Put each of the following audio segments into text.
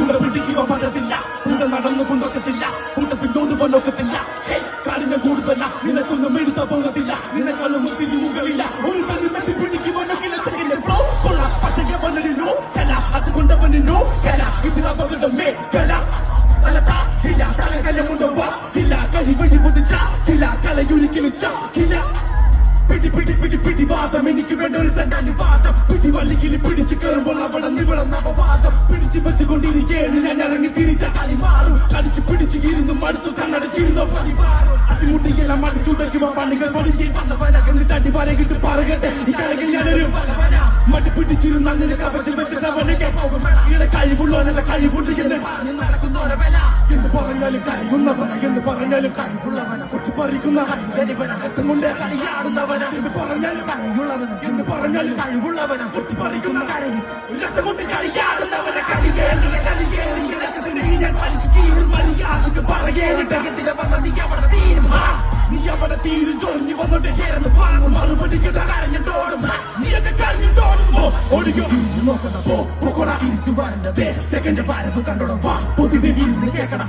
കൂടെ പിടിക്കുക പറ്റത്തില്ല, കൂടെ നടന്നു കൊണ്ടൊക്കത്തില്ല, കൂടെ പിന്നോട്ട് കൊണ്ടൊക്കത്തില്ല. കാലിനെ കൂടുതല നിനക്കൊന്നും എടുത്ത പോകത്തില്ല, നിനക്കൊന്നും ഒത്തിരി മുകളില്ല. ഒരു തന്നെ തട്ടി പിടിക്കുവാനൊക്കെ ഫ്ലോ കൊള്ളാം, പക്ഷേ അവനോ കല അതുകൊണ്ടവനോ കല ഇതിലവരുടെ മേഖല. തലതാച്ചില്ല തലകലമുണ്ടവാ ചില്ല കലി വഴി പൊതിച്ച ചില കലയൊരിക്കലും ചാക്കില്ല. പിടി വാദം എനിക്ക് വേണ്ട ഒരു തന്നെ വാദം. പിടിവള്ളിക്കിൽ പിടിച്ചു കയറുമ്പോൾ അവിടെ നിവളം നവവാദം. പിടിച്ചു വെച്ചുകൊണ്ടിരിക്കേണ് ഞാൻ ഇറങ്ങി തിരിച്ച കളി മാറും. കളിച്ചു പിടിച്ചു ഇരുന്നു മടുത്തു കണ്ണടച്ചിരുന്നോ പതിവാറും. അടിമുട്ടിയെല്ലാം അടിച്ചുടയ്ക്കുമ്പോ പണികൾ പഠിച്ച് വന്നവന എന്നിട്ട് അടിപാലകിട്ട് പറകട്ടെ ഈ കളികൾ ഞാനൊരു പലവന. മടി പിടിച്ചിരുന്ന അങ്ങനെ കവച്ച് വെച്ചിട്ടവനൊക്കെ പോകും. ഇവിടെ കഴിവുള്ളവനല്ല കഴിവുണ്ട് എന്ന് പറഞ്ഞ് നടക്കുന്നവനെ വില. എന്ത് പറഞ്ഞാലും കഴിയുന്നവന, എന്ത് പറഞ്ഞാലും കഴിവുള്ളവന. കൊട്ടിപ്പറിക്കുന്ന രക്തം കൊണ്ട് കളിയാടുന്നവന. എന്ത് പറഞ്ഞാലും കഴിവുള്ളവന, എന്ത് പറഞ്ഞാലും കഴിവുള്ളവന. കൊട്ടിപ്പറിക്കുന്ന രക്തം കൊണ്ട് കളിയാടുന്നവന. കളിയേറിയ രക്തത്തിന് ഞാൻ വലിച്ചു കീഴും മര്യാദക്ക് പറയേറിട്ടകത്തിലെ വന്ന നീ അവിടെ തീരും. നീ അവിടെ തീരും ചൊറിഞ്ഞു വന്നോട്ട് ചേർന്ന് വാങ്ങും. മറുപടി കരഞ്ഞോടും നീയൊക്കെ കരഞ്ഞോടുമ്പോ ഒടിയോ നോക്കണ പോക്കോടാ തിരിച്ചു വരണ്ടേ. സെക്കൻഡ് വരവ് കണ്ടോടാ വാ പൊതുവെ ഇരുന്ന് കേക്കട.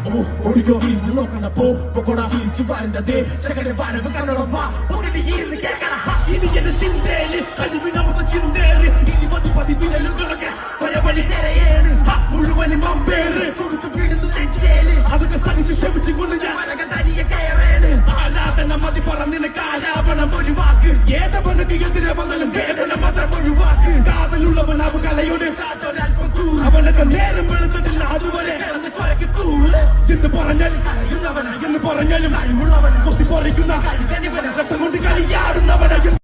ഒടിയോ ഇരുന്ന് നോക്കണ പോക്കോടാ തിരിച്ചു വരണ്ടേ. സെക്കൻഡ് വരവ് കണ്ടോടാ വാ പൊതുവെ ഇരുന്ന് കേക്കട. ഇനി എന്റെ ചിന്തേല് കഴിവിനമുള്ള ചിന്തേല് 20 വിരലുകളൊക്കെ വഴി തിരയേണ്. മുഴുവനും അമ്പേറ് കൊടുത്തു വീടുന്നു നെഞ്ചേല്. അതൊക്കെ സഹിച്ച് ക്ഷമിച്ചുകൊണ്ട് ഞാൻ അലക തനിയെ കയറേണ്. ആരാധന മതി പറഞ്ഞിന് കാലാപണം ഒഴിവാക്ക്. ഏതവനക്ക് എതിരെ വന്നാലും വേദന മാത്രം ഒഴിവാക്ക്. കാതലുള്ളവൻ അവ കലയോട് കാത്തൊരൽപ്പം കൂറ്. അവനൊക്കെ നേരം വെളുത്തിട്ടില്ല അതുവരെ കിടന്ന് കുരക്ക് കൂറ്. എന്ന് പറഞ്ഞാലും കരയുന്നവന, എന്ന് പറഞ്ഞാലും കഴിവുള്ളവന. കൊത്തി പറിക്കുന്ന രക്തം കൊണ്ട് കളിയാടുന്നവന.